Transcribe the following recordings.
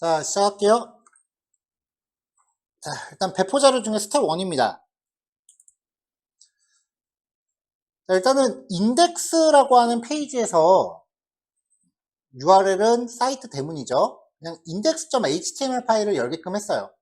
자, 시작할게요. 자, 일단 배포 자료 중에 스텝 1입니다. 자, 일단은 인덱스라고 하는 페이지에서 URL은 사이트 대문이죠. 그냥 index.html 파일을 열게끔 했어요.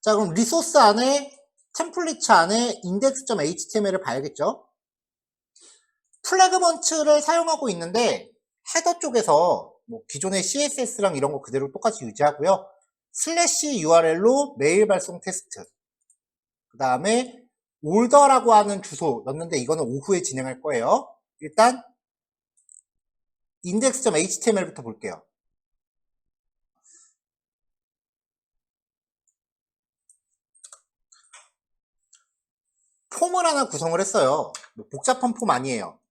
자, 그럼 리소스 안에 템플릿 안에 index.html을 봐야겠죠. 플래그 번츠를 사용하고 있는데 헤더 쪽에서 뭐 기존의 CSS랑 이런 거 그대로 똑같이 유지하고요. 슬래시 URL로 메일 발송 테스트, 그 다음에 올더라고 하는 주소 넣는데 이거는 오후에 진행할 거예요. 일단 index.html부터 볼게요. 폼을 하나 구성을 했어요. 복잡한 폼 아니에요.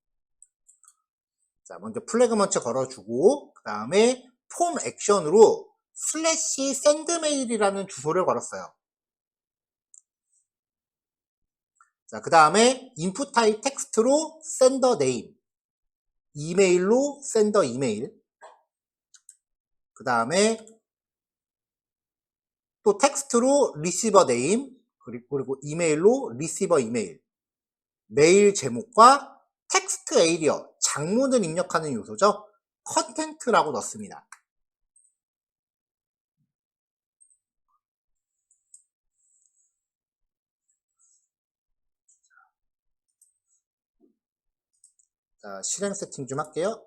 자, 먼저 플래그 먼저 걸어주고 그 다음에 폼 액션으로 슬래시 샌드메일이라는 주소를 걸었어요. 자, 그 다음에 인풋 타입 텍스트로 샌더 네임, 이메일로 샌더 이메일, 그 다음에 또 텍스트로 리시버 네임, 그리고 이메일로 리시버 이메일, 메일 제목과 텍스트 에리어, 장문을 입력하는 요소죠. 컨텐트라고 넣습니다. 자, 실행 세팅 좀 할게요.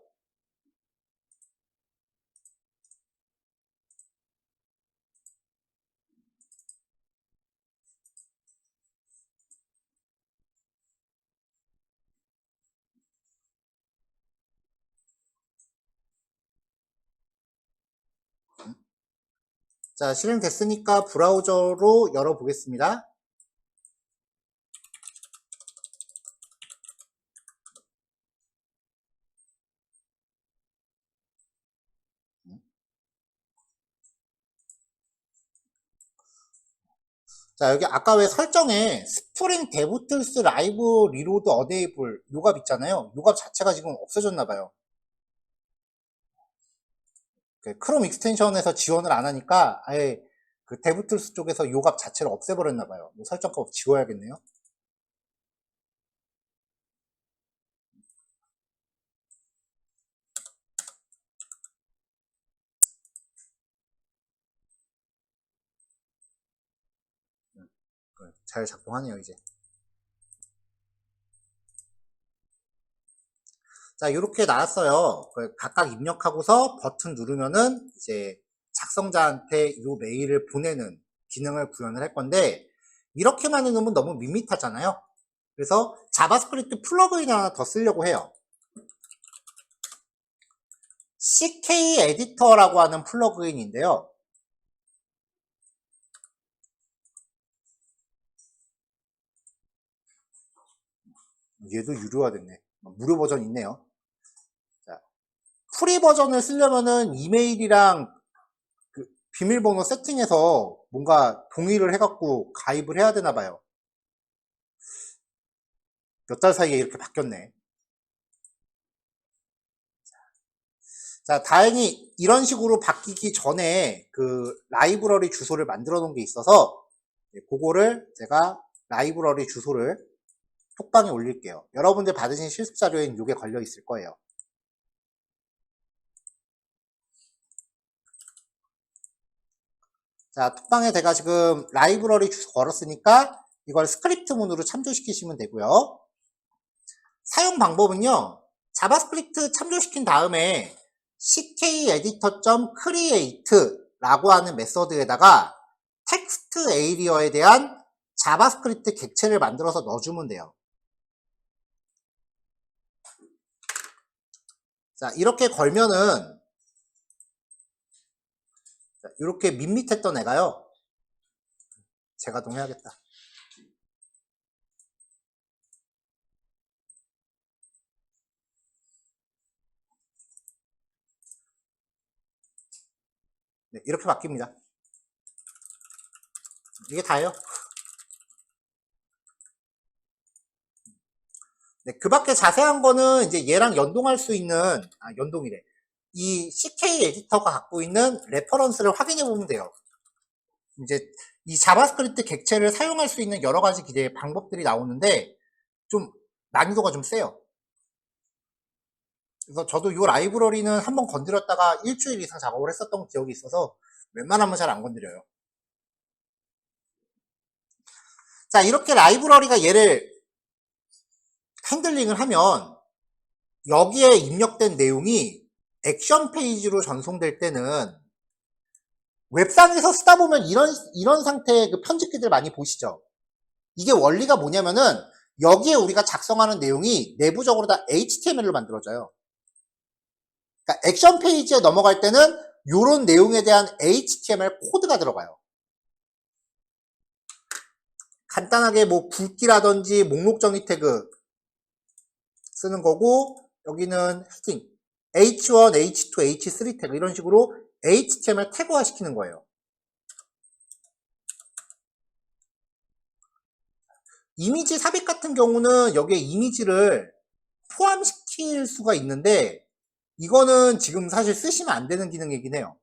자, 실행됐으니까 브라우저로 열어보겠습니다. 자, 여기 아까 왜 설정에 스프링 데브툴스 라이브 리로드 어데이블 요갑 있잖아요. 요갑 자체가 지금 없어졌나봐요. 크롬 익스텐션에서 지원을 안 하니까 아예 그 데브툴스 쪽에서 요갑 자체를 없애버렸나봐요. 설정값 지워야겠네요. 잘 작동하네요, 이제. 자, 이렇게 나왔어요. 각각 입력하고서 버튼 누르면은 이제 작성자한테 이 메일을 보내는 기능을 구현을 할 건데, 이렇게만 해놓으면 너무 밋밋하잖아요. 그래서 자바스크립트 플러그인 하나 더 쓰려고 해요. CK 에디터라고 하는 플러그인인데요. 얘도 유료화 됐네. 무료 버전 있네요. 자, 프리 버전을 쓰려면은 이메일이랑 그 비밀번호 세팅해서 뭔가 동의를 해갖고 가입을 해야 되나 봐요. 몇 달 사이에 이렇게 바뀌었네. 자, 다행히 이런 식으로 바뀌기 전에 그 라이브러리 주소를 만들어 놓은 게 있어서 그거를 제가 라이브러리 주소를 톡방에 올릴게요. 여러분들 받으신 실습 자료에는 이게 걸려 있을 거예요. 자, 톡방에 제가 지금 라이브러리 주소 걸었으니까 이걸 스크립트 문으로 참조시키시면 되고요. 사용 방법은요. 자바스크립트 참조시킨 다음에 ckeditor.create라고 하는 메서드에다가 텍스트 에리어에 대한 자바스크립트 객체를 만들어서 넣어주면 돼요. 자, 이렇게 걸면은 이렇게 밋밋했던 애가요. 재가동 해야겠다. 네, 이렇게 바뀝니다. 이게 다예요. 네, 그 밖에 자세한 거는 이제 얘랑 연동할 수 있는, 연동이래. 이 CK 에디터가 갖고 있는 레퍼런스를 확인해 보면 돼요. 이제 이 자바스크립트 객체를 사용할 수 있는 여러 가지 기대 방법들이 나오는데 좀 난이도가 좀 세요. 그래서 저도 이 라이브러리는 한번 건드렸다가 일주일 이상 작업을 했었던 기억이 있어서 웬만하면 잘 안 건드려요. 자, 이렇게 라이브러리가 얘를 핸들링을 하면 여기에 입력된 내용이 액션 페이지로 전송될 때는 웹상에서 쓰다 보면 이런 상태의 그 편집기들 많이 보시죠? 이게 원리가 뭐냐면은 여기에 우리가 작성하는 내용이 내부적으로 다 HTML로 만들어져요. 그러니까 액션 페이지에 넘어갈 때는 이런 내용에 대한 HTML 코드가 들어가요. 간단하게 뭐 굵기라든지 목록 정의 태그 쓰는 거고, 여기는 헤딩 H1, H2, H3 태그 이런 식으로 HTML 태그화 시키는 거예요. 이미지 삽입 같은 경우는 여기에 이미지를 포함시킬 수가 있는데 이거는 지금 사실 쓰시면 안 되는 기능이긴 해요.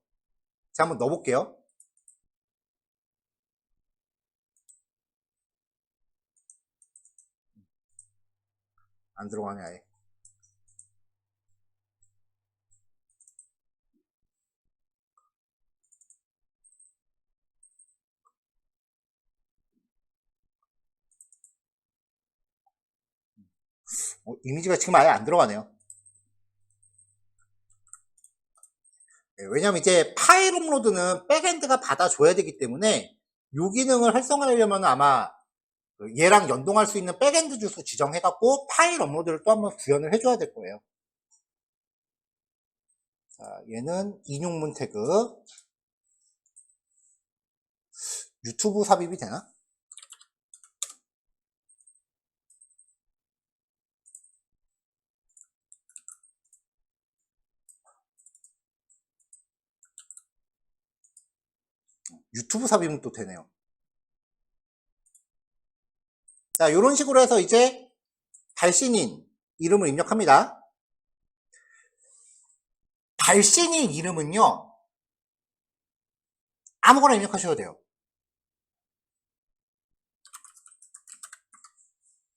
자, 한번 넣어볼게요. 안 들어가네 아예. 이미지가 지금 아예 안 들어가네요. 네, 왜냐면 이제 파일 업로드는 백엔드가 받아줘야 되기 때문에 이 기능을 활성화하려면 아마 얘랑 연동할 수 있는 백엔드 주소 지정해갖고 파일 업로드를 또 한번 구현을 해줘야 될 거예요. 자, 얘는 인용문 태그. 유튜브 삽입이 되나? 유튜브 삽입은 또 되네요. 자, 이런 식으로 해서 이제 발신인 이름을 입력합니다. 발신인 이름은요, 아무거나 입력하셔도 돼요.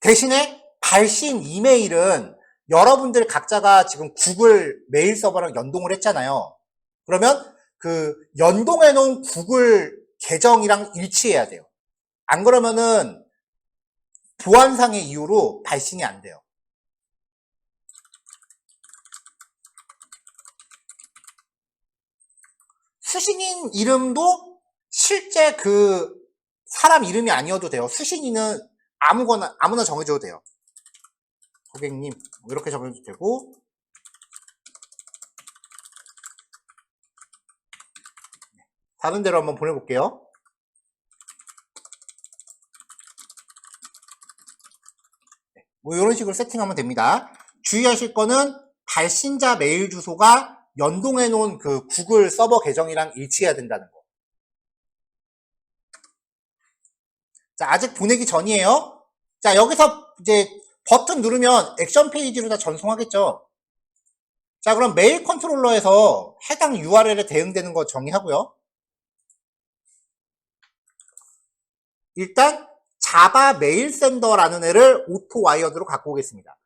대신에 발신 이메일은 여러분들 각자가 지금 구글 메일 서버랑 연동을 했잖아요. 그러면 그 연동해 놓은 구글 계정이랑 일치해야 돼요. 안 그러면은 보안상의 이유로 발신이 안 돼요. 수신인 이름도 실제 그 사람 이름이 아니어도 돼요. 수신인은 아무나 정해줘도 돼요. 고객님 이렇게 정해도 되고, 다른 데로 한번 보내볼게요. 뭐 이런 식으로 세팅하면 됩니다. 주의하실 거는 발신자 메일 주소가 연동해 놓은 그 구글 서버 계정이랑 일치해야 된다는 거. 자, 아직 보내기 전이에요. 자, 여기서 이제 버튼 누르면 액션 페이지로 다 전송하겠죠. 자, 그럼 메일 컨트롤러에서 해당 URL에 대응되는 거 정의하고요. 일단 자바 메일 샌더라는 애를 오토 와이어드로 갖고 오겠습니다.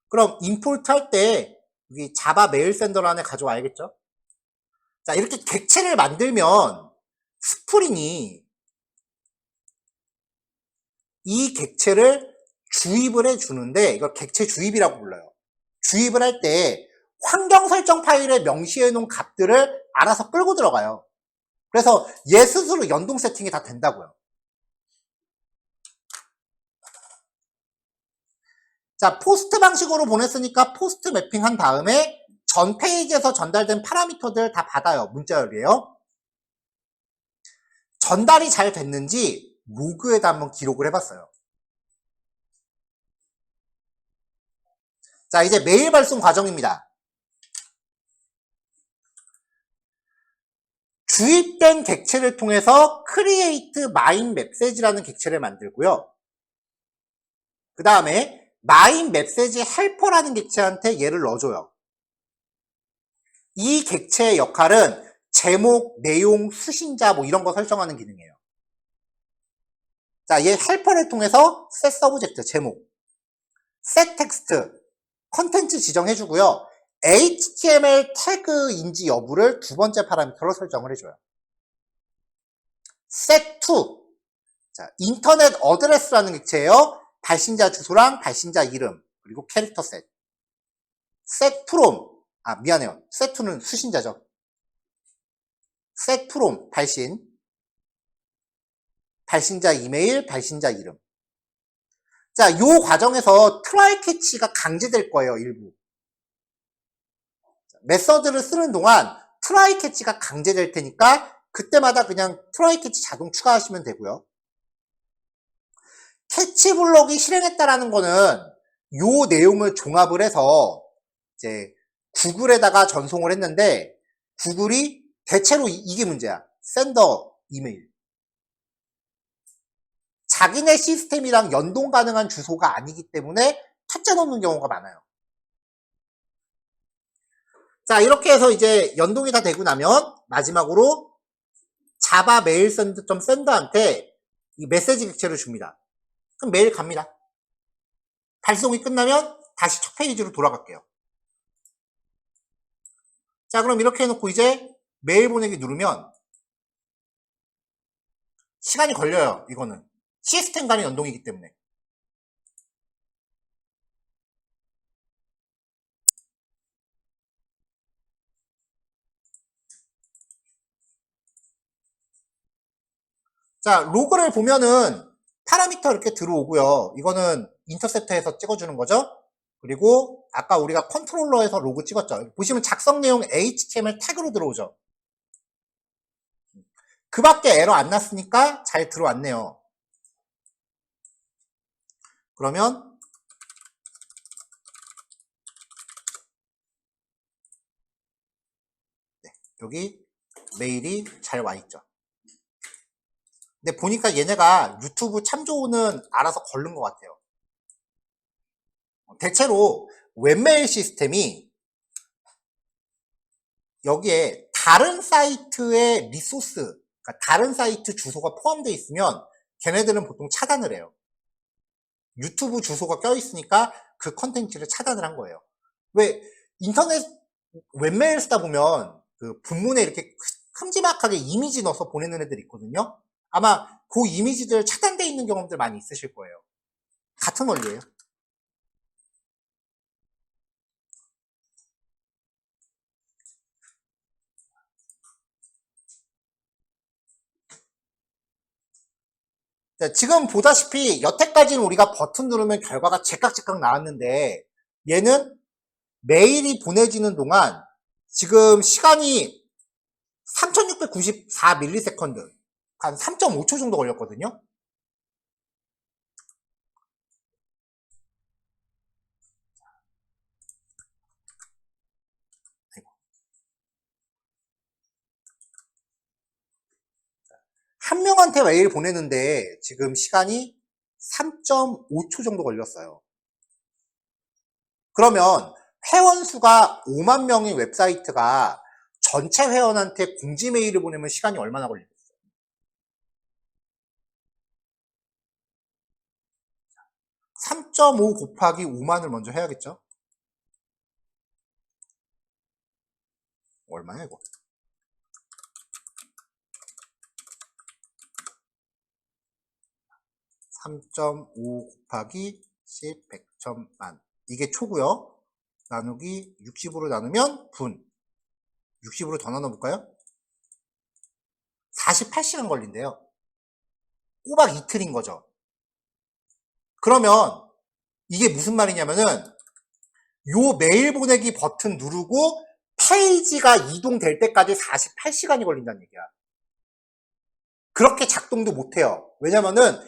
그럼 임포트 할 때 여기 자바 메일 샌더라는 애 가져와야겠죠. 자, 이렇게 객체를 만들면 스프링이 이 객체를 주입을 해주는데 이걸 객체 주입이라고 불러요. 주입을 할 때 환경 설정 파일에 명시해 놓은 값들을 알아서 끌고 들어가요. 그래서 얘 스스로 연동 세팅이 다 된다고요. 자, 포스트 방식으로 보냈으니까 포스트 매핑 한 다음에 전 페이지에서 전달된 파라미터들 다 받아요. 문자열이에요. 전달이 잘 됐는지 로그에다 한번 기록을 해봤어요. 자, 이제 메일 발송 과정입니다. 주입된 객체를 통해서 create my message라는 객체를 만들고요. 그 다음에 my message helper라는 객체한테 얘를 넣어줘요. 이 객체의 역할은 제목, 내용, 수신자 뭐 이런 거 설정하는 기능이에요. 자, 얘 헬퍼를 통해서 set subject, 제목, set text, 컨텐츠 지정해주고요. HTML 태그인지 여부를 두 번째 파라미터로 설정을 해줘요. set to, 자, 인터넷 어드레스라는 객체예요. 발신자 주소랑 발신자 이름, 그리고 캐릭터 셋. set from, 미안해요. set to는 수신자죠. set from, 발신자 이메일, 발신자 이름. 자, 요 과정에서 try catch가 강제될 거예요, 일부. 메서드를 쓰는 동안 try catch가 강제될 테니까 그때마다 그냥 try catch 자동 추가하시면 되고요. 캐치 블럭이 실행했다라는 거는 요 내용을 종합을 해서 이제 구글에다가 전송을 했는데 구글이 대체로 이게 문제야. 샌더 이메일. 자기네 시스템이랑 연동 가능한 주소가 아니기 때문에 탑재 넣는 경우가 많아요. 자, 이렇게 해서 이제 연동이 다 되고 나면 마지막으로 자바 메일 샌더한테 이 메시지 객체를 줍니다. 그럼 메일 갑니다. 발송이 끝나면 다시 첫 페이지로 돌아갈게요. 자, 그럼 이렇게 해놓고 이제 메일 보내기 누르면 시간이 걸려요. 이거는 시스템 간의 연동이기 때문에. 자, 로그를 보면은 파라미터 이렇게 들어오고요. 이거는 인터셉터에서 찍어주는 거죠. 그리고 아까 우리가 컨트롤러에서 로그 찍었죠. 보시면 작성 내용 HTML 태그로 들어오죠. 그 밖에 에러 안 났으니까 잘 들어왔네요. 그러면 네, 여기 메일이 잘 와 있죠. 근데 보니까 얘네가 유튜브 참조는 알아서 걸른 것 같아요. 대체로 웹메일 시스템이 여기에 다른 사이트의 리소스, 그러니까 다른 사이트 주소가 포함되어 있으면 걔네들은 보통 차단을 해요. 유튜브 주소가 껴있으니까 그 컨텐츠를 차단을 한 거예요. 왜 인터넷 웹메일 쓰다 보면 그 본문에 이렇게 큼지막하게 이미지 넣어서 보내는 애들 있거든요. 아마 그 이미지들 차단되어 있는 경험들 많이 있으실 거예요. 같은 원리예요. 자, 지금 보다시피 여태까지는 우리가 버튼 누르면 결과가 제깍제깍 나왔는데 얘는 메일이 보내지는 동안 지금 시간이 3694ms, 한 3.5초 정도 걸렸거든요. 한 명한테 메일 보내는데 지금 시간이 3.5초 정도 걸렸어요. 그러면 회원 수가 5만 명인 웹사이트가 전체 회원한테 공지 메일을 보내면 시간이 얼마나 걸리겠어요? 3.5 곱하기 5만을 먼저 해야겠죠? 얼마야 이거? 3.5 곱하기 10, 100, 1000만. 이게 초고요. 나누기 60으로 나누면 분. 60으로 더 나눠볼까요? 48시간 걸린대요. 꼬박 이틀인 거죠. 그러면 이게 무슨 말이냐면은 요 메일 보내기 버튼 누르고 페이지가 이동될 때까지 48시간이 걸린다는 얘기야. 그렇게 작동도 못해요. 왜냐면은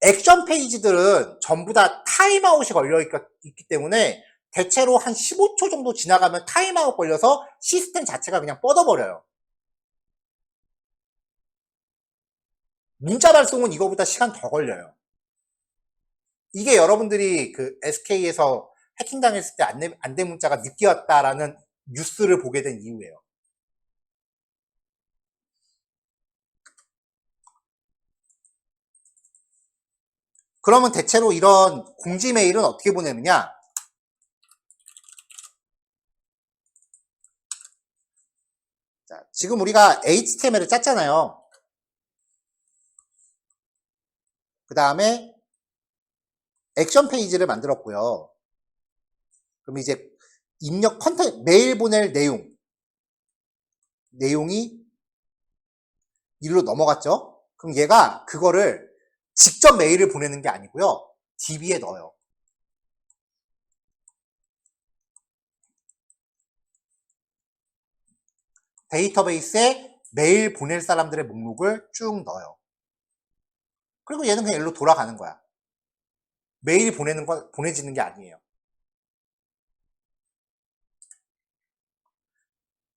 액션 페이지들은 전부 다 타임아웃이 걸려있기 때문에 대체로 한 15초 정도 지나가면 타임아웃 걸려서 시스템 자체가 그냥 뻗어버려요. 문자 발송은 이거보다 시간 더 걸려요. 이게 여러분들이 그 SK에서 해킹당했을 때 안내 문자가 늦게 왔다라는 뉴스를 보게 된 이유예요. 그러면 대체로 이런 공지 메일은 어떻게 보내느냐? 자, 지금 우리가 HTML을 짰잖아요. 그 다음에 액션 페이지를 만들었고요. 그럼 이제 입력 컨텐츠, 메일 보낼 내용이 일로 넘어갔죠? 그럼 얘가 그거를 직접 메일을 보내는 게 아니고요. DB에 넣어요. 데이터베이스에 메일 보낼 사람들의 목록을 쭉 넣어요. 그리고 얘는 그냥 일로 돌아가는 거야. 메일이 보내지는 게 아니에요.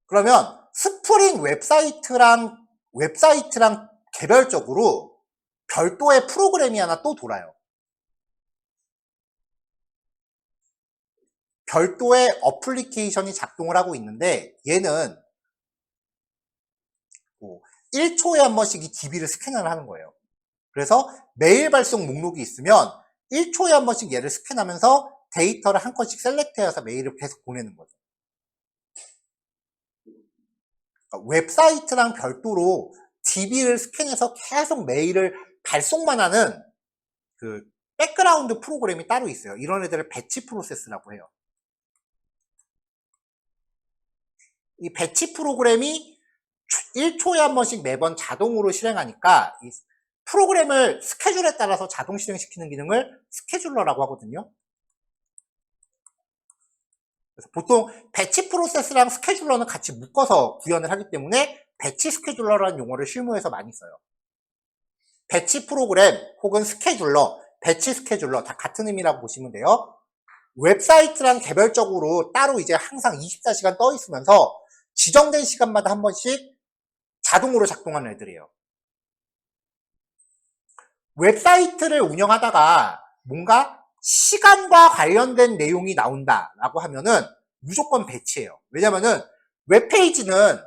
그러면 스프링 웹사이트랑 개별적으로 별도의 프로그램이 하나 또 돌아요. 별도의 어플리케이션이 작동을 하고 있는데 얘는 1초에 한 번씩 이 DB를 스캔을 하는 거예요. 그래서 메일 발송 목록이 있으면 1초에 한 번씩 얘를 스캔하면서 데이터를 한 건씩 셀렉트해서 메일을 계속 보내는 거죠. 그러니까 웹사이트랑 별도로 DB를 스캔해서 계속 메일을 발송만 하는 그 백그라운드 프로그램이 따로 있어요. 이런 애들을 배치 프로세스라고 해요. 이 배치 프로그램이 1초에 한 번씩 매번 자동으로 실행하니까 이 프로그램을 스케줄에 따라서 자동 실행시키는 기능을 스케줄러라고 하거든요. 그래서 보통 배치 프로세스랑 스케줄러는 같이 묶어서 구현을 하기 때문에 배치 스케줄러라는 용어를 실무에서 많이 써요. 배치 프로그램 혹은 스케줄러, 배치 스케줄러 다 같은 의미라고 보시면 돼요. 웹사이트랑 개별적으로 따로 이제 항상 24시간 떠 있으면서 지정된 시간마다 한 번씩 자동으로 작동하는 애들이에요. 웹사이트를 운영하다가 뭔가 시간과 관련된 내용이 나온다라고 하면은 무조건 배치해요. 왜냐면은 웹페이지는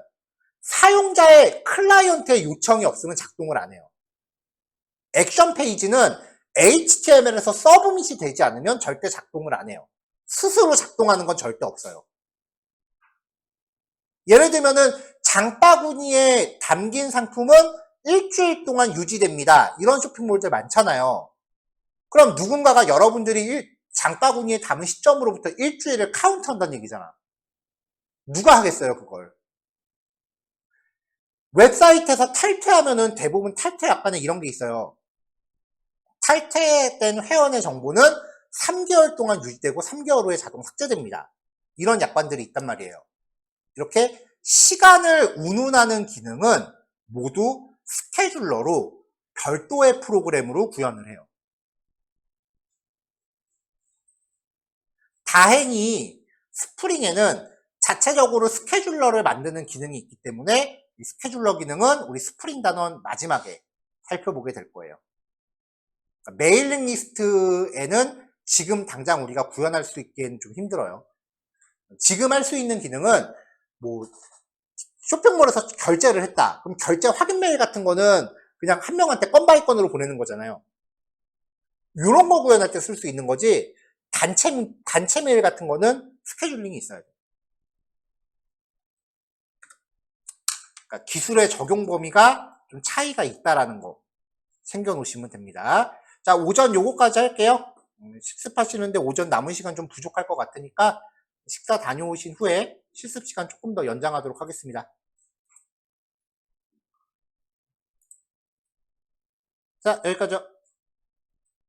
사용자의 클라이언트의 요청이 없으면 작동을 안 해요. 액션 페이지는 HTML에서 서브밋이 되지 않으면 절대 작동을 안 해요. 스스로 작동하는 건 절대 없어요. 예를 들면은 장바구니에 담긴 상품은 일주일 동안 유지됩니다. 이런 쇼핑몰들 많잖아요. 그럼 누군가가 여러분들이 장바구니에 담은 시점으로부터 일주일을 카운트한다는 얘기잖아. 누가 하겠어요, 그걸? 웹사이트에서 탈퇴하면은 대부분 탈퇴 약관에 이런 게 있어요. 탈퇴된 회원의 정보는 3개월 동안 유지되고 3개월 후에 자동 삭제됩니다. 이런 약관들이 있단 말이에요. 이렇게 시간을 운운하는 기능은 모두 스케줄러로 별도의 프로그램으로 구현을 해요. 다행히 스프링에는 자체적으로 스케줄러를 만드는 기능이 있기 때문에 이 스케줄러 기능은 우리 스프링 단원 마지막에 살펴보게 될 거예요. 그러니까 메일링 리스트에는 지금 당장 우리가 구현할 수 있기엔 좀 힘들어요. 지금 할 수 있는 기능은 뭐 쇼핑몰에서 결제를 했다. 그럼 결제 확인 메일 같은 거는 그냥 한 명한테 건 바이 건으로 보내는 거잖아요. 이런 거 구현할 때 쓸 수 있는 거지 단체 메일 같은 거는 스케줄링이 있어야 돼요. 그러니까 기술의 적용 범위가 좀 차이가 있다라는 거 챙겨놓으시면 됩니다. 자, 오전 요거까지 할게요. 실습하시는데 오전 남은 시간 좀 부족할 것 같으니까 식사 다녀오신 후에 실습 시간 조금 더 연장하도록 하겠습니다. 자, 여기까지요.